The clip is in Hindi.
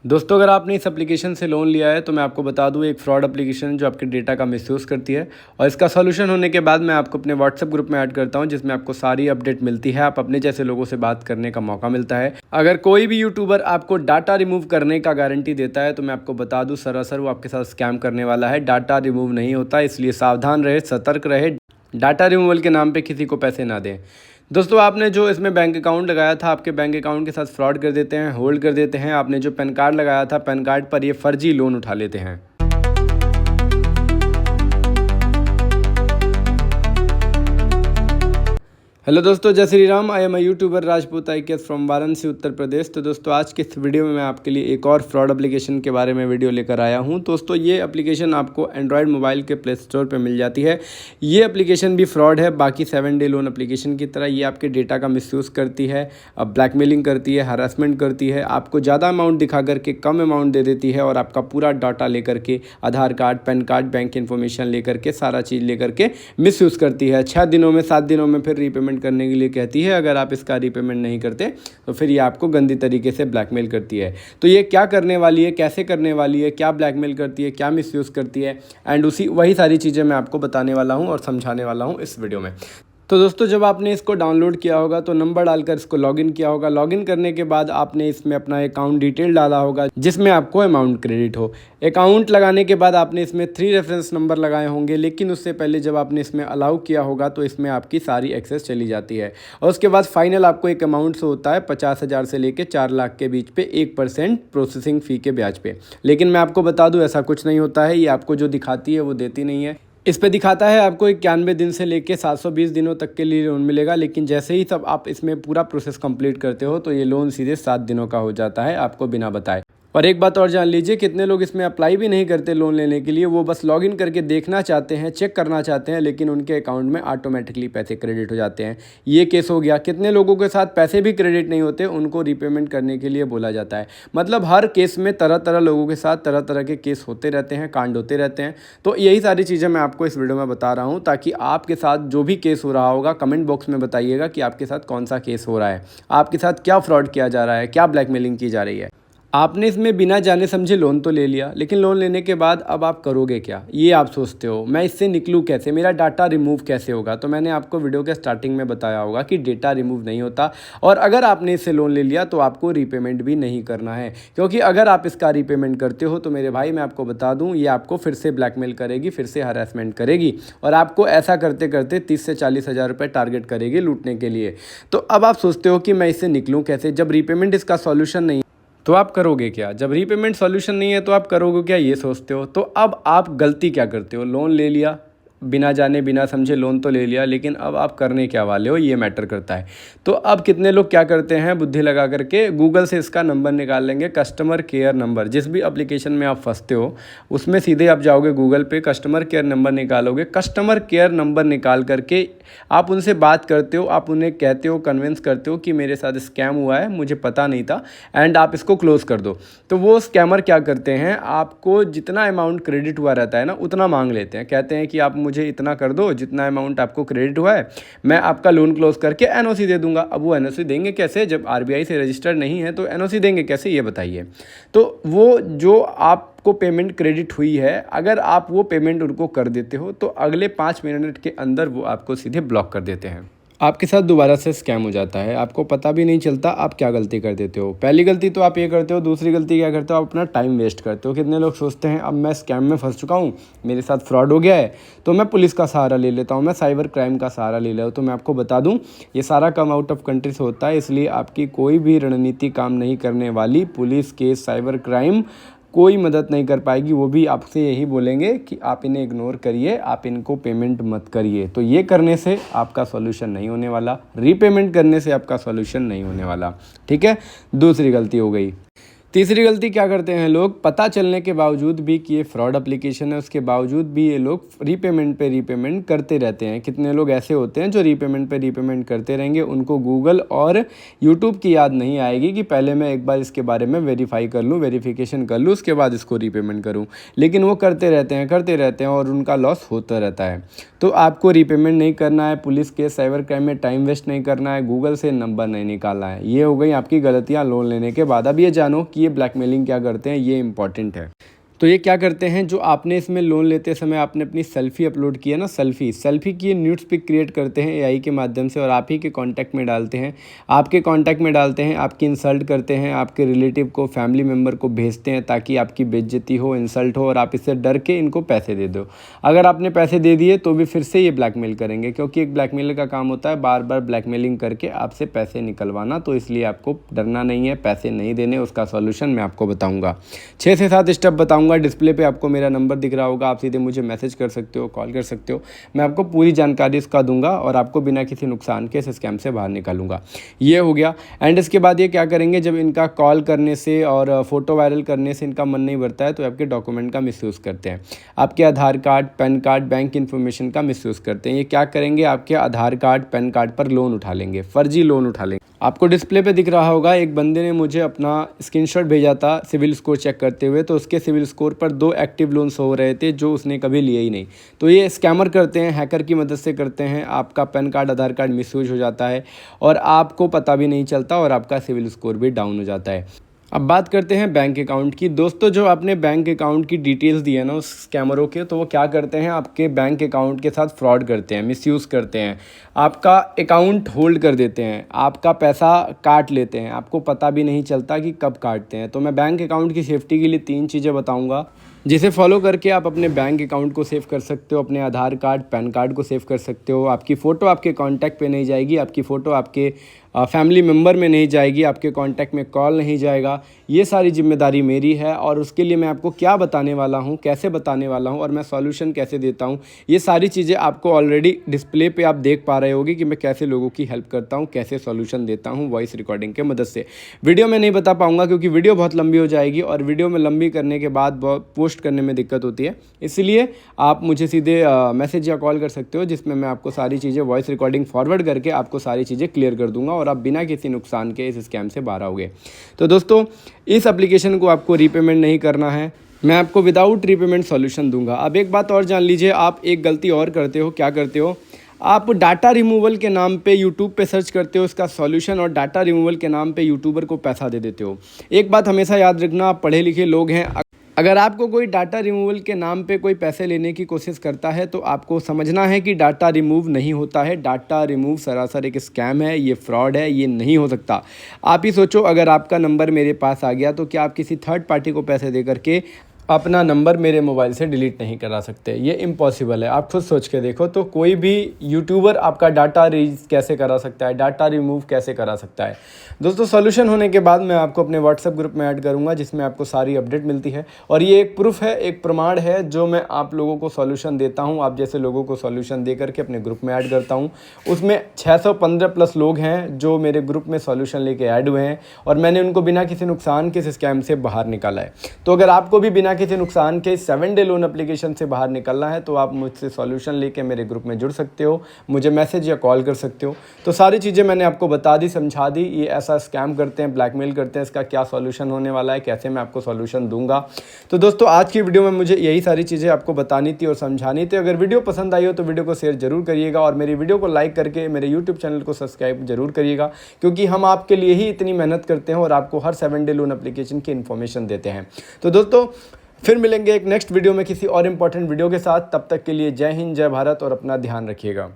दोस्तों, अगर आपने इस एप्लीकेशन से लोन लिया है तो मैं आपको बता दूं, एक फ्रॉड एप्लीकेशन है जो आपके डेटा का मिसयूज़ करती है। और इसका सॉल्यूशन होने के बाद मैं आपको अपने व्हाट्सएप ग्रुप में ऐड करता हूं, जिसमें आपको सारी अपडेट मिलती है। आप अपने जैसे लोगों से बात करने का मौका मिलता है। अगर कोई भी यूट्यूबर आपको डाटा रिमूव करने का गारंटी देता है तो मैं आपको बता दूँ, सरासर वो आपके साथ स्कैम करने वाला है। डाटा रिमूव नहीं होता, इसलिए सावधान रहे, सतर्क रहे। डाटा रिमूवल के नाम पे किसी को पैसे ना दें। दोस्तों, आपने जो इसमें बैंक अकाउंट लगाया था, आपके बैंक अकाउंट के साथ फ्रॉड कर देते हैं, होल्ड कर देते हैं। आपने जो पैन कार्ड लगाया था, पैन कार्ड पर ये फर्जी लोन उठा लेते हैं। हेलो दोस्तों, जय Shri Ram. I am YouTuber Rajput IKS from Varanasi, Uttar Pradesh. तो दोस्तों, आज के इस वीडियो में मैं आपके लिए एक और फ्रॉड एप्लीकेशन के बारे में वीडियो लेकर आया हूं। दोस्तों, ये एप्लीकेशन आपको एंड्रॉयड मोबाइल के प्ले स्टोर पर मिल जाती है। ये एप्लीकेशन भी फ्रॉड है, बाकी 7 डे लोन एप्लीकेशन की तरह। ये आपके डेटा का मिसयूज़ करती है, ब्लैकमेलिंग करती है, हरासमेंट करती है, आपको ज़्यादा अमाउंट दिखा करके कम अमाउंट दे देती है और आपका पूरा डाटा लेकर के, Aadhaar card, PAN card, bank information लेकर के, सारा चीज़ लेकर के मिसयूज़ करती है। 6 दिनों में, 7 दिनों में फिर रीपेमेंट करने के लिए कहती है। अगर आप इसका रीपेमेंट नहीं करते तो फिर ये आपको गंदी तरीके से ब्लैकमेल करती है। तो ये क्या करने वाली है, कैसे करने वाली है, क्या ब्लैकमेल करती है, क्या मिसयूज़ करती है, एंड वही सारी चीज़ें मैं आपको बताने वाला हूँ और समझाने वाला हूँ इस वीडियो में। तो दोस्तों, जब आपने इसको डाउनलोड किया होगा तो नंबर डालकर इसको लॉगिन किया होगा। लॉगिन करने के बाद आपने इसमें अपना अकाउंट डिटेल डाला होगा, जिसमें आपको अमाउंट क्रेडिट हो। अकाउंट लगाने के बाद आपने इसमें 3 रेफरेंस नंबर लगाए होंगे, लेकिन उससे पहले जब आपने इसमें अलाउ किया होगा तो इसमें आपकी सारी एक्सेस चली जाती है। और उसके बाद फाइनल आपको एक अमाउंट से होता है 50,000 से लेकर 4 लाख के बीच पे 1% प्रोसेसिंग फ़ी के ब्याज पे। लेकिन मैं आपको बता दूँ, ऐसा कुछ नहीं होता है। ये आपको जो दिखाती है वो देती नहीं है। इस पे दिखाता है आपको 91 दिन से लेके 720 दिनों तक के लिए लोन मिलेगा, लेकिन जैसे ही तब आप इसमें पूरा प्रोसेस कंप्लीट करते हो तो ये लोन सीधे 7 दिनों का हो जाता है, आपको बिना बताए। और एक बात और जान लीजिए, कितने लोग इसमें अप्लाई भी नहीं करते लोन लेने के लिए। वो बस लॉगिन करके देखना चाहते हैं, चेक करना चाहते हैं, लेकिन उनके अकाउंट में ऑटोमेटिकली पैसे क्रेडिट हो जाते हैं। ये केस हो गया। कितने लोगों के साथ पैसे भी क्रेडिट नहीं होते, उनको रीपेमेंट करने के लिए बोला जाता है। मतलब हर केस में तरह तरह लोगों के साथ तरह तरह के केस होते रहते हैं, कांड होते रहते हैं। तो यही सारी चीज़ें मैं आपको इस वीडियो में बता रहा हूँ, ताकि आपके साथ जो भी केस हो रहा होगा, कमेंट बॉक्स में बताइएगा कि आपके साथ कौन सा केस हो रहा है, आपके साथ क्या फ्रॉड किया जा रहा है, क्या ब्लैकमेलिंग की जा रही है। आपने इसमें बिना जाने समझे लोन तो ले लिया, लेकिन लोन लेने के बाद अब आप करोगे क्या, ये आप सोचते हो। मैं इससे निकलूँ कैसे, मेरा डाटा रिमूव कैसे होगा। तो मैंने आपको वीडियो के स्टार्टिंग में बताया होगा कि डेटा रिमूव नहीं होता, और अगर आपने इससे लोन ले लिया तो आपको रीपेमेंट भी नहीं करना है। क्योंकि अगर आप इसका रीपेमेंट करते हो तो मेरे भाई, मैं आपको बता दूँ, ये आपको फिर से ब्लैकमेल करेगी, फिर से हरासमेंट करेगी, और आपको ऐसा करते करते 30 से 40 हज़ार रुपये टारगेट करेगी लूटने के लिए। तो अब आप सोचते हो कि मैं इससे निकलूँ कैसे, जब रीपेमेंट इसका सॉल्यूशन नहीं तो आप करोगे क्या। जब रीपेमेंट सॉल्यूशन नहीं है तो आप करोगे क्या, ये सोचते हो। तो अब आप गलती क्या करते हो, लोन ले लिया, बिना जाने बिना समझे लोन तो ले लिया, लेकिन अब आप करने क्या वाले हो, ये मैटर करता है। तो अब कितने लोग क्या करते हैं, बुद्धि लगा करके गूगल से इसका नंबर निकाल लेंगे, कस्टमर केयर नंबर। जिस भी एप्लीकेशन में आप फंसते हो उसमें सीधे आप जाओगे गूगल पे, कस्टमर केयर नंबर निकालोगे। कस्टमर केयर नंबर निकाल करके आप उनसे बात करते हो, आप उन्हें कहते हो, कन्विंस करते हो कि मेरे साथ स्कैम हुआ है, मुझे पता नहीं था, एंड आप इसको क्लोज़ कर दो। तो वो स्कैमर क्या करते हैं, आपको जितना अमाउंट क्रेडिट हुआ रहता है ना, उतना मांग लेते हैं। कहते हैं कि आप मुझे इतना कर दो, जितना अमाउंट आपको क्रेडिट हुआ है, मैं आपका लोन क्लोज करके NOC दे दूंगा। अब वो NOC देंगे कैसे, जब RBI से रजिस्टर्ड नहीं है तो NOC देंगे कैसे, ये बताइए। तो वो जो आपको पेमेंट क्रेडिट हुई है, अगर आप वो पेमेंट उनको कर देते हो तो अगले 5 मिनट के अंदर वो आपको सीधे ब्लॉक कर देते हैं। आपके साथ दोबारा से स्कैम हो जाता है, आपको पता भी नहीं चलता आप क्या गलती कर देते हो। पहली गलती तो आप ये करते हो, दूसरी गलती क्या करते हो, आप अपना टाइम वेस्ट करते हो। कितने लोग सोचते हैं अब मैं स्कैम में फंस चुका हूँ, मेरे साथ फ्रॉड हो गया है, तो मैं पुलिस का सहारा ले लेता हूँ, मैं साइबर क्राइम का सहारा ले लेता हूँ। तो मैं आपको बता दूँ, ये सारा काम आउट ऑफ कंट्री से होता है, इसलिए आपकी कोई भी रणनीति काम नहीं करने वाली। पुलिस, केस, साइबर क्राइम कोई मदद नहीं कर पाएगी। वो भी आपसे यही बोलेंगे कि आप इन्हें इग्नोर करिए, आप इनको पेमेंट मत करिए। तो ये करने से आपका सॉल्यूशन नहीं होने वाला, रीपेमेंट करने से आपका सॉल्यूशन नहीं होने वाला। ठीक है, दूसरी गलती हो गई। तीसरी गलती क्या करते हैं लोग, पता चलने के बावजूद भी कि ये फ्रॉड एप्लीकेशन है, उसके बावजूद भी ये लोग रीपेमेंट पे रीपेमेंट करते रहते हैं। कितने लोग ऐसे होते हैं जो रीपेमेंट पे रीपेमेंट करते रहेंगे, उनको गूगल और यूट्यूब की याद नहीं आएगी कि पहले मैं एक बार इसके बारे में वेरीफाई कर लूँ, वेरिफिकेशन कर लूँ, उसके बाद इसको रीपेमेंट करूँ। लेकिन वो करते रहते हैं और उनका लॉस होता रहता है। तो आपको रीपेमेंट नहीं करना है, पुलिस केस, साइबर क्राइम में टाइम वेस्ट नहीं करना है, गूगल से नंबर नहीं निकालना है। ये हो गई आपकी गलतियाँ लोन लेने के बाद। अब ये जानो कि ये ब्लैकमेलिंग क्या करते हैं, ये इंपॉर्टेंट है। तो ये क्या करते हैं, जो आपने इसमें लोन लेते समय आपने अपनी सेल्फ़ी अपलोड की है ना, सेल्फ़ी की न्यूड्स पिक क्रिएट करते हैं एआई के माध्यम से और आप ही के कांटेक्ट में डालते हैं, आपके कांटेक्ट में डालते हैं, आपकी इंसल्ट करते हैं, आपके रिलेटिव को, फैमिली मेम्बर को भेजते हैं ताकि आपकी बेइज्जती हो, इंसल्ट हो और आप इससे डर के इनको पैसे दे दो। अगर आपने पैसे दे दिए तो भी फिर से ये ब्लैकमेल करेंगे, क्योंकि एक ब्लैकमेलर का काम होता है बार बार ब्लैकमेलिंग करके आपसे पैसे निकलवाना। तो इसलिए आपको डरना नहीं है, पैसे नहीं देने। उसका सॉल्यूशन मैं आपको बताऊँगा, 6 से 7 स्टेप बताऊँगा। डिस्प्ले पे आपको मेरा नंबर दिख रहा होगा, आप सीधे मुझे मैसेज कर सकते हो, कॉल कर सकते हो। मैं आपको पूरी जानकारी इसका दूंगा और आपको बिना किसी नुकसान के इस स्कैम से बाहर निकालूंगा। ये हो गया। एंड इसके बाद ये क्या करेंगे, जब इनका कॉल करने से और फ़ोटो वायरल करने से इनका मन नहीं भरता है तो आपके डॉक्यूमेंट का मिसयूज़ करते हैं। आपके Aadhaar card, PAN card, bank information का मिसयूज़ करते हैं। ये क्या करेंगे, आपके आधार कार्ड, पैन कार्ड पर लोन उठा लेंगे, फर्जी लोन उठा लेंगे। आपको डिस्प्ले पे दिख रहा होगा, एक बंदे ने मुझे अपना स्क्रीनशॉट भेजा था सिविल स्कोर चेक करते हुए, तो उसके सिविल स्कोर पर 2 एक्टिव लोन्स हो रहे थे जो उसने कभी लिए ही नहीं। तो ये स्कैमर करते हैं, हैकर की मदद से करते हैं। आपका पैन कार्ड, आधार कार्ड मिसयूज हो जाता है और आपको पता भी नहीं चलता और आपका सिविल स्कोर भी डाउन हो जाता है। अब बात करते हैं बैंक अकाउंट की। दोस्तों, जो आपने बैंक अकाउंट की डिटेल्स दी है ना उस स्कैमरों के, तो वो क्या करते हैं, आपके बैंक अकाउंट के साथ फ्रॉड करते हैं, मिसयूज़ करते हैं, आपका अकाउंट होल्ड कर देते हैं, आपका पैसा काट लेते हैं, आपको पता भी नहीं चलता कि कब काटते हैं। तो मैं बैंक अकाउंट की सेफ्टी के लिए 3 चीज़ें बताऊँगा, जिसे फॉलो करके आप अपने बैंक अकाउंट को सेव कर सकते हो, अपने आधार कार्ड, पैन कार्ड को सेव कर सकते हो। आपकी फ़ोटो आपके कॉन्टैक्ट पे नहीं जाएगी, आपकी फ़ोटो आपके फैमिली मेम्बर में नहीं जाएगी, आपके कॉन्टैक्ट में कॉल नहीं जाएगा। ये सारी जिम्मेदारी मेरी है और उसके लिए मैं आपको क्या बताने वाला हूँ, कैसे बताने वाला हूँ और मैं सॉल्यूशन कैसे देता हूँ, ये सारी चीज़ें आपको ऑलरेडी डिस्प्ले पे आप देख पा रहे होगी कि मैं कैसे लोगों की हेल्प करता हूँ, कैसे सॉल्यूशन देता हूँ वॉइस रिकॉर्डिंग के मदद से। वीडियो में नहीं बता पाऊँगा क्योंकि वीडियो बहुत लंबी हो जाएगी और वीडियो में लंबी करने के बाद पोस्ट करने में दिक्कत होती है। इसलिए आप मुझे सीधे मैसेज या कॉल कर सकते हो, जिसमें मैं आपको सारी चीज़ें वॉइस रिकॉर्डिंग फॉरवर्ड करके आपको सारी चीज़ें क्लियर कर दूंगा और आप बिना किसी नुकसान के इस स्कैम से बाहर आओगे। तो दोस्तों, इस एप्लीकेशन को आपको रीपेमेंट नहीं करना है, मैं आपको विदाउट रीपेमेंट सॉल्यूशन दूंगा। अब एक बात और जान लीजिए, आप एक गलती और करते हो। क्या करते हो, आप डाटा रिमूवल के नाम पे यूट्यूब पे सर्च करते हो इसका सॉल्यूशन और डाटा रिमूवल के नाम पे यूट्यूबर को पैसा दे देते हो। एक बात हमेशा याद रखना, आप पढ़े लिखे लोग हैं, अगर आपको कोई डाटा रिमूवल के नाम पे कोई पैसे लेने की कोशिश करता है तो आपको समझना है कि डाटा रिमूव नहीं होता है। डाटा रिमूव सरासर एक स्कैम है, ये फ्रॉड है, ये नहीं हो सकता। आप ही सोचो, अगर आपका नंबर मेरे पास आ गया तो क्या आप किसी थर्ड पार्टी को पैसे दे करके अपना नंबर मेरे मोबाइल से डिलीट नहीं करा सकते? ये इम्पॉसिबल है। आप खुद सोच के देखो, तो कोई भी यूट्यूबर आपका डाटा रीच कैसे करा सकता है, डाटा रिमूव कैसे करा सकता है? दोस्तों, सॉल्यूशन होने के बाद मैं आपको अपने व्हाट्सएप ग्रुप में ऐड करूंगा, जिसमें आपको सारी अपडेट मिलती है और ये एक प्रूफ है, एक प्रमाण है जो मैं आप लोगों को सॉल्यूशन देता हूँ, आप जैसे लोगों को सॉल्यूशन दे करके अपने ग्रुप में ऐड करता हूँ। उसमें 615 प्लस लोग हैं जो मेरे ग्रुप में सॉल्यूशन लेके ऐड हुए हैं और मैंने उनको बिना किसी नुकसान के इस स्कैम से बाहर निकाला है। तो अगर आपको भी बिना किसी नुकसान के 7 डे लोन एप्लीकेशन से बाहर निकलना है तो आप मुझसे सॉल्यूशन लेके मेरे ग्रुप में जुड़ सकते हो, मुझे मैसेज या कॉल कर सकते हो। तो सारी चीज़ें मैंने आपको बता दी, समझा दी। ये ऐसा स्कैम करते हैं, ब्लैकमेल करते हैं, इसका क्या सॉल्यूशन होने वाला है, कैसे मैं आपको सॉल्यूशन दूंगा। तो दोस्तों, आज की वीडियो में मुझे यही सारी चीज़ें आपको बतानी थी और समझानी थी। अगर वीडियो पसंद आई हो तो वीडियो को शेयर जरूर करिएगा और मेरी वीडियो को लाइक करके मेरे यूट्यूब चैनल को सब्सक्राइब जरूर करिएगा, क्योंकि हम आपके लिए ही इतनी मेहनत करते हैं और आपको हर 7 डे लोन एप्लीकेशन की इन्फॉर्मेशन देते हैं। तो दोस्तों, फिर मिलेंगे एक नेक्स्ट वीडियो में किसी और इम्पोर्टेंट वीडियो के साथ। तब तक के लिए जय हिंद, जय भारत और अपना ध्यान रखिएगा।